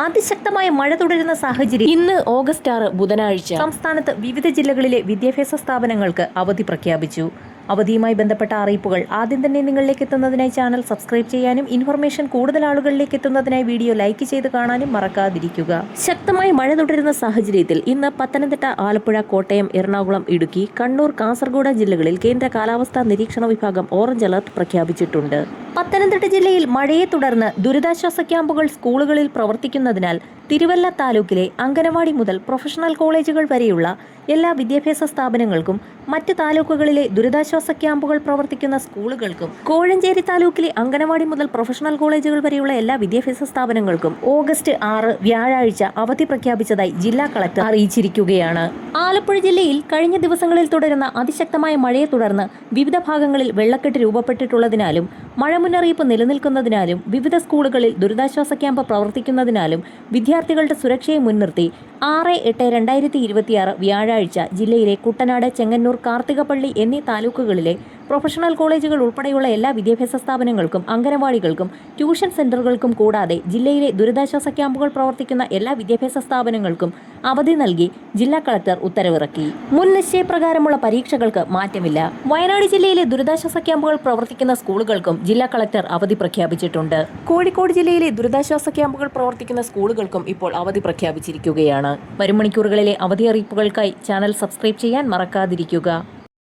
അതിശക്തമായ മഴ തുടരുന്ന സാഹചര്യം ഇന്ന് ഓഗസ്റ്റ് 6 ബുധനാഴ്ച സംസ്ഥാനത്ത് വിവിധ ജില്ലകളിലെ വിദ്യാഭ്യാസ സ്ഥാപനങ്ങൾക്ക് അവധി പ്രഖ്യാപിച്ചു. അവധിയുമായി ബന്ധപ്പെട്ട അറിയിപ്പുകൾ ആദ്യം തന്നെ നിങ്ങളിലേക്ക് എത്തുന്നതിനായി ചാനൽ സബ്സ്ക്രൈബ് ചെയ്യാനും ഇൻഫർമേഷൻ കൂടുതൽ ആളുകളിലേക്ക് എത്തുന്നതിനായി വീഡിയോ ലൈക്ക് ചെയ്ത് കാണാനും മറക്കാതിരിക്കുക. ശക്തമായ മഴ തുടരുന്ന സാഹചര്യത്തിൽ ഇന്ന് പത്തനംതിട്ട, ആലപ്പുഴ, കോട്ടയം, എറണാകുളം, ഇടുക്കി, കണ്ണൂർ, കാസർഗോഡ് ജില്ലകളിൽ കേന്ദ്ര കാലാവസ്ഥാ നിരീക്ഷണ വിഭാഗം ഓറഞ്ച് അലർട്ട് പ്രഖ്യാപിച്ചിട്ടുണ്ട്. പത്തനംതിട്ട ജില്ലയിൽ മഴയെ തുടർന്ന് ദുരിതാശ്വാസ ക്യാമ്പുകൾ സ്കൂളുകളിൽ പ്രവർത്തിക്കുന്നതിനാൽ തിരുവല്ല താലൂക്കിലെ അംഗനവാടി മുതൽ പ്രൊഫഷണൽ കോളേജുകൾ വരെയുള്ള എല്ലാ വിദ്യാഭ്യാസ സ്ഥാപനങ്ങൾക്കും മറ്റ് താലൂക്കുകളിലെ ദുരിതാശ്വാസ ക്യാമ്പുകൾ പ്രവർത്തിക്കുന്ന സ്കൂളുകൾക്കും കോഴഞ്ചേരി താലൂക്കിലെ അംഗനവാടി മുതൽ പ്രൊഫഷണൽ കോളേജുകൾ വരെയുള്ള എല്ലാ വിദ്യാഭ്യാസ സ്ഥാപനങ്ങൾക്കും ഓഗസ്റ്റ് 6 വ്യാഴാഴ്ച അവധി പ്രഖ്യാപിച്ചതായി ജില്ലാ കളക്ടർ അറിയിച്ചിരിക്കുകയാണ്. ആലപ്പുഴ ജില്ലയിൽ കഴിഞ്ഞ ദിവസങ്ങളിൽ തുടരുന്ന അതിശക്തമായ മഴയെ തുടർന്ന് വിവിധ ഭാഗങ്ങളിൽ വെള്ളക്കെട്ട് രൂപപ്പെട്ടിട്ടുള്ളതിനാലും മഴ മുന്നറിയിപ്പ് നിലനിൽക്കുന്നതിനാലും വിവിധ സ്കൂളുകളിൽ ദുരിതാശ്വാസ ക്യാമ്പ് പ്രവർത്തിക്കുന്നതിനാലും വിദ്യാർത്ഥികളുടെ സുരക്ഷയെ മുൻനിർത്തി 6/8/2026 വ്യാഴാഴ്ച ജില്ലയിലെ കുട്ടനാട്, ചെങ്ങന്നൂർ, കാർത്തികപ്പള്ളി എന്നീ താലൂക്കുകളിലെ പ്രൊഫഷണൽ കോളേജുകൾ ഉൾപ്പെടെയുള്ള എല്ലാ വിദ്യാഭ്യാസ സ്ഥാപനങ്ങൾക്കും അംഗനവാടികൾക്കും ട്യൂഷൻ സെന്ററുകൾക്കും കൂടാതെ ജില്ലയിലെ ദുരിതാശ്വാസ ക്യാമ്പുകൾ പ്രവർത്തിക്കുന്ന എല്ലാ വിദ്യാഭ്യാസ സ്ഥാപനങ്ങൾക്കും അവധി നൽകി ജില്ലാ കളക്ടർ ഉത്തരവിറക്കി. മുൻ നിശ്ചയപ്രകാരമുള്ള പരീക്ഷകൾക്ക് മാറ്റമില്ല. വയനാട് ജില്ലയിലെ ദുരിതാശ്വാസ ക്യാമ്പുകൾ പ്രവർത്തിക്കുന്ന സ്കൂളുകൾക്കും ജില്ലാ കളക്ടർ അവധി പ്രഖ്യാപിച്ചിട്ടുണ്ട്. കോഴിക്കോട് ജില്ലയിലെ ദുരിതാശ്വാസ ക്യാമ്പുകൾ പ്രവർത്തിക്കുന്ന സ്കൂളുകൾക്കും ഇപ്പോൾ അവധി പ്രഖ്യാപിച്ചിരിക്കുകയാണ്. വരും മണിക്കൂറുകളിലെ അവധി അറിയിപ്പുകൾക്കായി ചാനൽ സബ്സ്ക്രൈബ് ചെയ്യാൻ മറക്കാതിരിക്കുക.